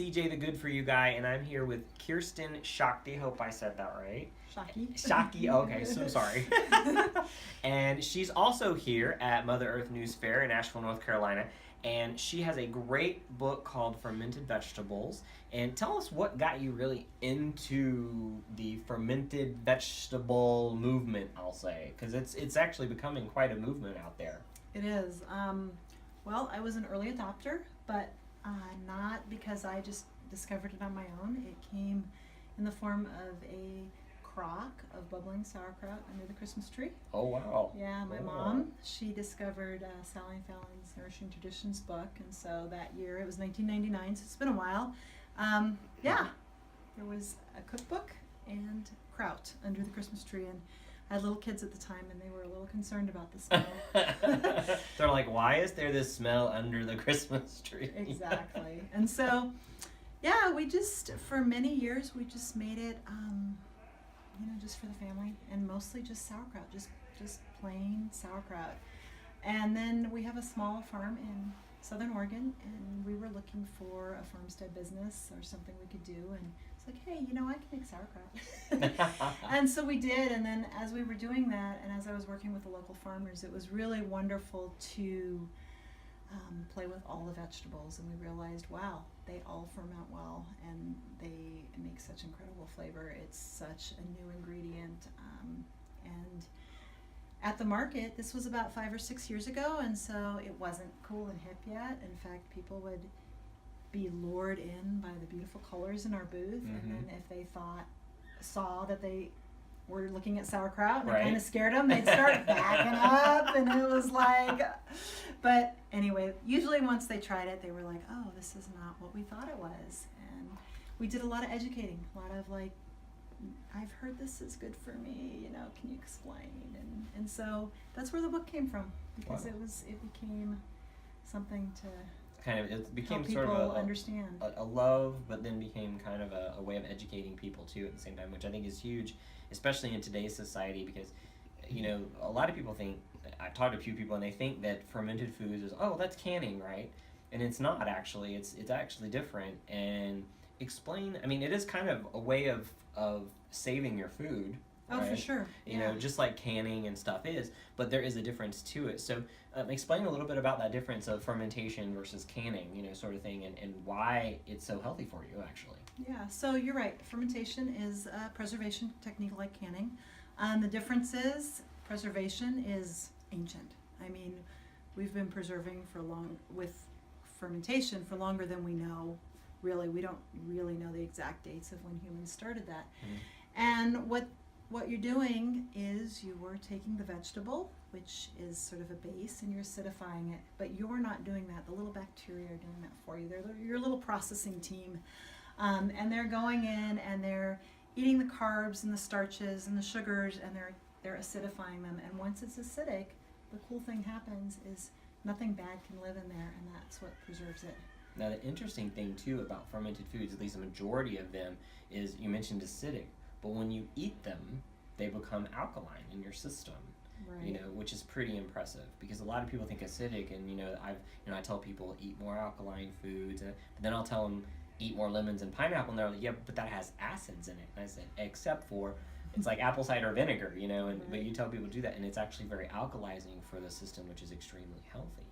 TJ the Good For You Guy, and I'm here with Kirsten Shockey. Hope I said that right. Shockey. Okay, so sorry. And she's also here at Mother Earth News Fair in Asheville, North Carolina, and she has a great book called Fermented Vegetables. And tell us what got you really into the fermented vegetable movement, I'll say, because it's actually becoming quite a movement out there. It is. Well, I was an early adopter, but not because I just discovered it on my own. It came in the form of a crock of bubbling sauerkraut under the Christmas tree. Oh, wow. Yeah, my mom, she discovered Sally and Fallon's Nourishing Traditions book, and so that year, it was 1999, so it's been a while. There was a cookbook and kraut under the Christmas tree, and I had little kids at the time, and they were a little concerned about the smell. They're like, why is there this smell under the Christmas tree? Exactly. And so, yeah, we just, for many years, we just made it, just for the family, and mostly just sauerkraut, just plain sauerkraut. And then we have a small farm in Southern Oregon, and we were looking for a farmstead business or something we could do, and it's like, hey, I can make sauerkraut. And so we did, and then as we were doing that, and as I was working with the local farmers, it was really wonderful to play with all the vegetables, and we realized, wow, they all ferment well, and they make such incredible flavor. It's such a new ingredient, and at the market, this was about 5 or 6 years ago, and so it wasn't cool and hip yet. In fact, people would be lured in by the beautiful colors in our booth, and then if they saw that they were looking at sauerkraut and it kind of scared them, they'd start backing up, and it was like, but anyway, usually once they tried it, they were like, oh, this is not what we thought it was. And we did a lot of educating, a lot of like, I've heard this is good for me, can you explain? And so that's where the book came from, because it became something to it became help sort people of understand. A love, but then became kind of a way of educating people too at the same time, which I think is huge, especially in today's society, because a lot of people think, I've talked to a few people, and they think that fermented foods is, oh, that's canning, right? And it's not actually. It's actually different. And explain, it is kind of a way of saving your food. Oh, right? for sure. Just like canning and stuff is, but there is a difference to it. So explain a little bit about that difference of fermentation versus canning, sort of thing, and why it's so healthy for you, actually. Yeah, so you're right. Fermentation is a preservation technique like canning. The difference is preservation is ancient. We've been preserving with fermentation for longer than we know. Really, we don't really know the exact dates of when humans started that. And what you're doing is you are taking the vegetable, which is sort of a base, and you're acidifying it, but you're not doing that. The little bacteria are doing that for you. They're your little processing team. And they're going in and they're eating the carbs and the starches and the sugars, and they're acidifying them. And once it's acidic, the cool thing happens is nothing bad can live in there, and that's what preserves it. Now, the interesting thing, too, about fermented foods, at least a majority of them, is you mentioned acidic, but when you eat them, they become alkaline in your system, right. Which is pretty impressive, because a lot of people think acidic, and, I tell people eat more alkaline foods, but then I'll tell them eat more lemons and pineapple, and they're like, yeah, but that has acids in it. And I said, except for, it's like apple cider vinegar, but you tell people to do that, and it's actually very alkalizing for the system, which is extremely healthy,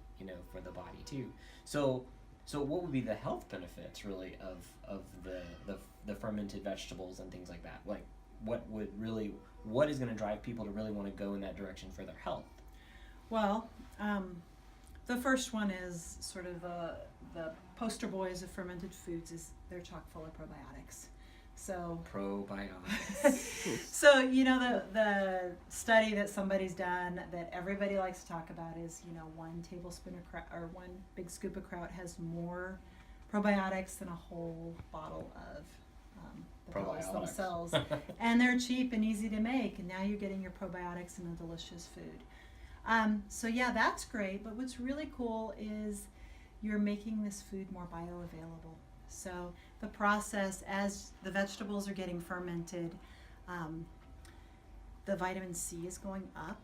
for the body, too. So what would be the health benefits, really, of the fermented vegetables and things like that? Like, what is going to drive people to really want to go in that direction for their health? Well, the first one is sort of the poster boys of fermented foods is they're chock full of probiotics. So probiotics. So the study that somebody's done that everybody likes to talk about is 1 tablespoon of kraut, or 1 big scoop of kraut has more probiotics than a whole bottle of the pills themselves. And they're cheap and easy to make, and now you're getting your probiotics in a delicious food. So yeah, that's great, but what's really cool is you're making this food more bioavailable. So the process, as the vegetables are getting fermented, the vitamin C is going up.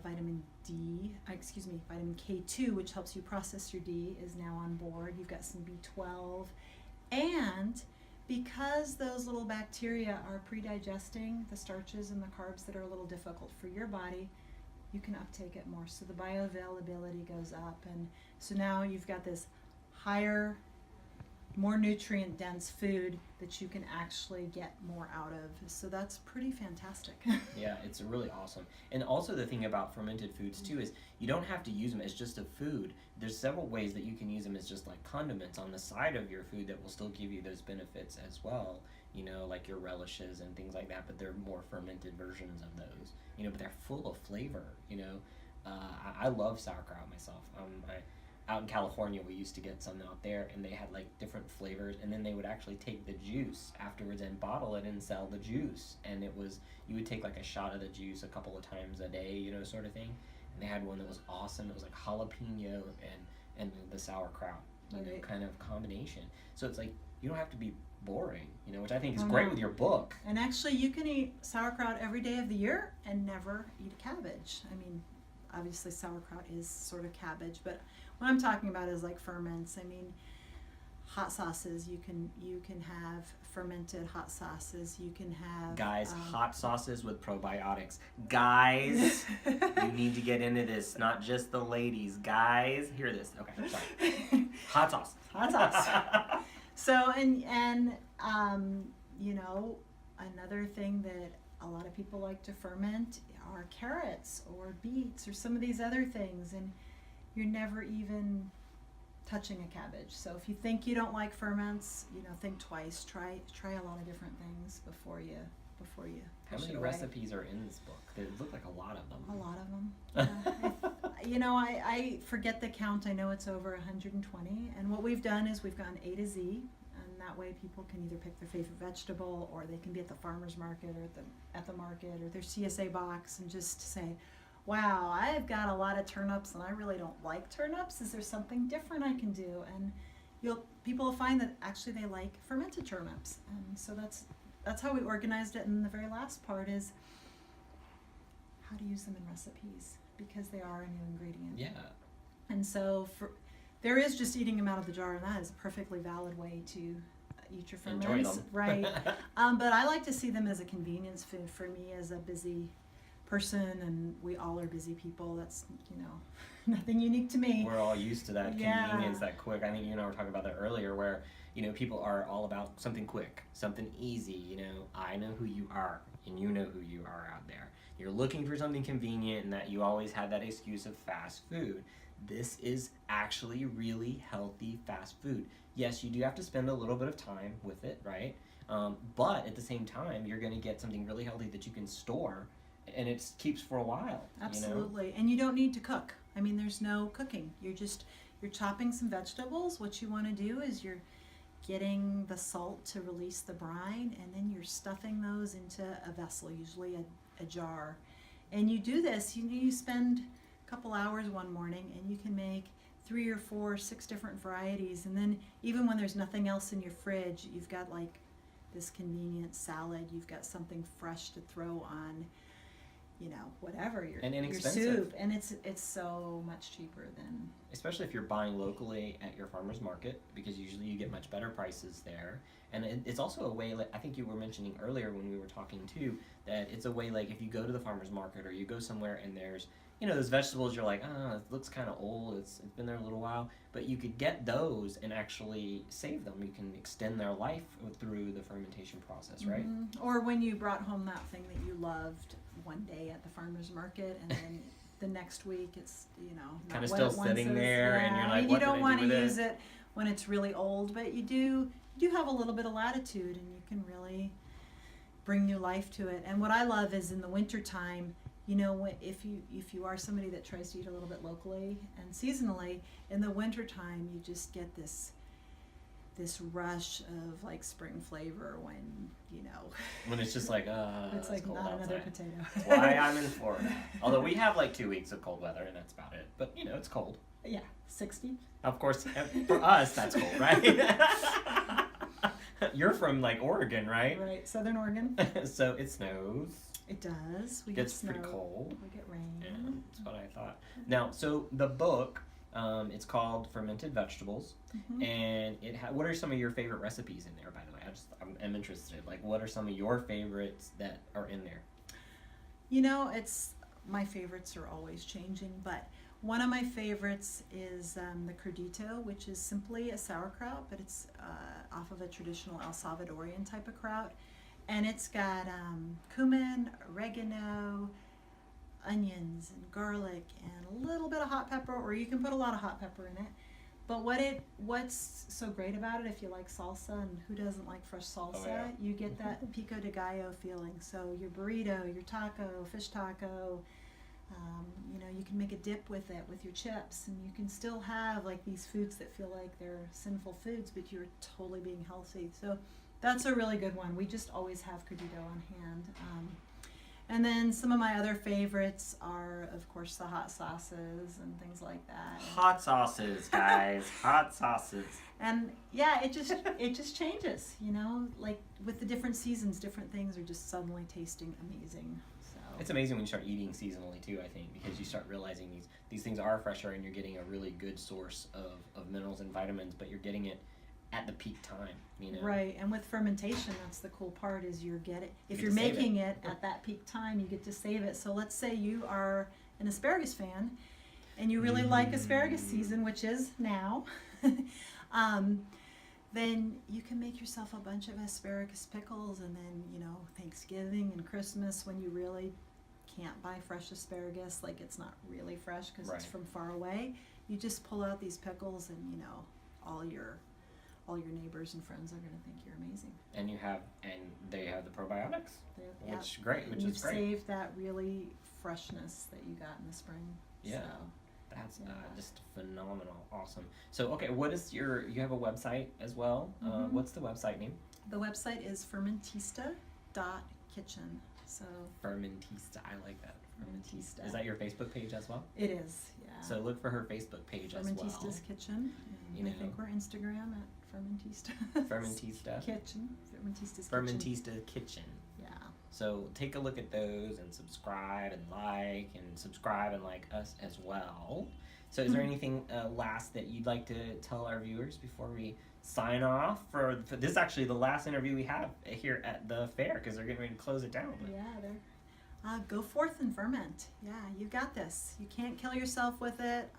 Vitamin K2, which helps you process your D, is now on board. You've got some B12, And because those little bacteria are pre-digesting the starches and the carbs that are a little difficult for your body, you can uptake it more. So the bioavailability goes up. And so now you've got this higher, more nutrient dense food that you can actually get more out of. So that's pretty fantastic. Yeah, it's really awesome. And also the thing about fermented foods too is you don't have to use them as just a food. There's several ways that you can use them as just like condiments on the side of your food that will still give you those benefits as well. You know, like your relishes and things like that, but they're more fermented versions of those. You know, but they're full of flavor. You know, I love sauerkraut myself. Out in California, we used to get some out there, and they had like different flavors, and then they would actually take the juice afterwards and bottle it and sell the juice. And it was, you would take like a shot of the juice a couple of times a day, you know, sort of thing. And they had one that was awesome. It was like jalapeno and the sauerkraut, you know, kind of combination. So it's like you don't have to be boring, you know, which I think is great with your book. And actually, you can eat sauerkraut every day of the year and never eat a cabbage. I mean, obviously sauerkraut is sort of cabbage, but what I'm talking about is like ferments. I mean, hot sauces. You can have fermented hot sauces. You can have guys, hot sauces with probiotics. Guys, you need to get into this. Not just the ladies. Guys, hear this. Okay, sorry. Hot sauce. Hot sauce. So and you know, another thing that a lot of people like to ferment are carrots or beets or some of these other things, and you're never even touching a cabbage. So if you think you don't like ferments, you know, think twice. Try a lot of different things before you. How many recipes are in this book? There look like a lot of them. A lot of them. You know, I forget the count. I know it's over 120. And what we've done is we've gone A to Z, and that way people can either pick their favorite vegetable, or they can be at the farmer's market or at the market or their CSA box and just say, wow, I've got a lot of turnips and I really don't like turnips. Is there something different I can do? And people will find that actually they like fermented turnips. And so that's how we organized it. And the very last part is how to use them in recipes, because they are a new ingredient. Yeah. And so there is just eating them out of the jar, and that is a perfectly valid way to eat your ferments. Enjoy them. Right. But I like to see them as a convenience food for me as a busy person, and we all are busy people. That's, you know, nothing unique to me. We're all used to that convenience, that quick. I think you and I were talking about that earlier, where, you know, people are all about something quick, something easy. You know, I know who you are, and you know who you are out there. You're looking for something convenient, and that you always have that excuse of fast food. This is actually really healthy fast food. Yes, you do have to spend a little bit of time with it, right? But at the same time, you're going to get something really healthy that you can store, and it keeps for a while. Absolutely. You know? And you don't need to cook. I mean, there's no cooking. You're chopping some vegetables. What you want to do is you're getting the salt to release the brine, and then you're stuffing those into a vessel, usually a jar. And you do this, you spend a couple hours one morning, and you can make 3 or 4 or 6 different varieties. And then even when there's nothing else in your fridge, you've got like this convenient salad. You've got something fresh to throw on, you know, whatever your soup, and it's so much cheaper than, especially if you're buying locally at your farmer's market, because usually you get much better prices there. And it's also a way, like I think you were mentioning earlier when we were talking too, that it's a way, like if you go to the farmer's market or you go somewhere and there's, you know, those vegetables, you're like, it looks kind of old, it's been there a little while, but you could get those and actually save them. You can extend their life through the fermentation process, right? Mm-hmm. Or when you brought home that thing that you loved one day at the farmer's market, and then the next week it's, you know, kind of still sitting there, and you're like, what you don't want to use it when it's really old, but you do have a little bit of latitude, and you can really bring new life to it. And what I love is in the winter time, you know, if you are somebody that tries to eat a little bit locally and seasonally, in the winter time you just get this rush of like spring flavor when, you know, when it's just like it's like not outside. Another potato. That's why I'm in Florida. Although we have like 2 weeks of cold weather, and that's about it. But you know, it's cold. Yeah, 60. Of course, for us that's cold, right? You're from like Oregon, right? Right, Southern Oregon. So it snows. It does. We gets get snow. pretty cold. We get rain. Yeah, that's what I thought. Now, so the book, It's called Fermented Vegetables, and what are some of your favorite recipes in there? By the way, I'm interested. Like, what are some of your favorites that are in there? You know, my favorites are always changing, but one of my favorites is the cerdito, which is simply a sauerkraut, but it's off of a traditional El Salvadorian type of kraut, and it's got cumin, oregano, onions, and garlic, and a little bit of hot pepper, or you can put a lot of hot pepper in it. But what's so great about it, if you like salsa, and who doesn't like fresh salsa, you get that pico de gallo feeling. So your burrito, your taco, fish taco, you know, you can make a dip with it with your chips, and you can still have like these foods that feel like they're sinful foods, but you're totally being healthy. So that's a really good one. We just always have cerdito on hand. And then some of my other favorites are, of course, the hot sauces and things like that. Hot sauces, guys. Hot sauces. And yeah, it just changes, you know, like with the different seasons, different things are just suddenly tasting amazing. So it's amazing when you start eating seasonally too, I think, because you start realizing these things are fresher and you're getting a really good source of minerals and vitamins, but you're getting it at the peak time, you know. Right, and with fermentation, that's the cool part, is if you're making it at that peak time, you get to save it. So let's say you are an asparagus fan and you really like asparagus season, which is now, then you can make yourself a bunch of asparagus pickles, and then, you know, Thanksgiving and Christmas, when you really can't buy fresh asparagus, like it's not really fresh because it's from far away, you just pull out these pickles, and, you know, all your neighbors and friends are going to think you're amazing. And they have the probiotics, which is great. You've saved that really freshness that you got in the spring. Yeah, so, that's just phenomenal, awesome. So, okay, you have a website as well. What's the website name? The website is fermentista.kitchen. So Fermentista, I like that. Fermentista. Is that your Facebook page as well? It is, yeah. So look for her Facebook page as well. Fermentista's Kitchen. And I think we're Instagram at Fermentista. Fermentista. Kitchen. Fermentista's Fermentista Kitchen. Yeah. So take a look at those and subscribe and like us as well. So is there anything last that you'd like to tell our viewers before we sign off? For this is actually the last interview we have here at the fair, because they're getting ready to close it down. But. Yeah, go forth and ferment. Yeah, you got this. You can't kill yourself with it.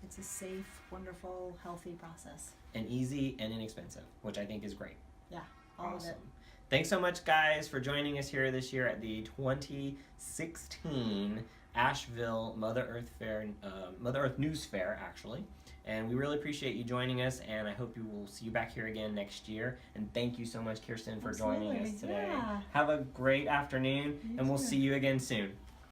It's a safe, wonderful, healthy process. And easy and inexpensive, which I think is great. Yeah, all of it. Thanks so much, guys, for joining us here this year at the 2016 Asheville Mother Earth News Fair, actually. And we really appreciate you joining us, and I hope you will see you back here again next year. And thank you so much, Kirsten, for joining us today. Yeah. Have a great afternoon, and we'll see you again soon.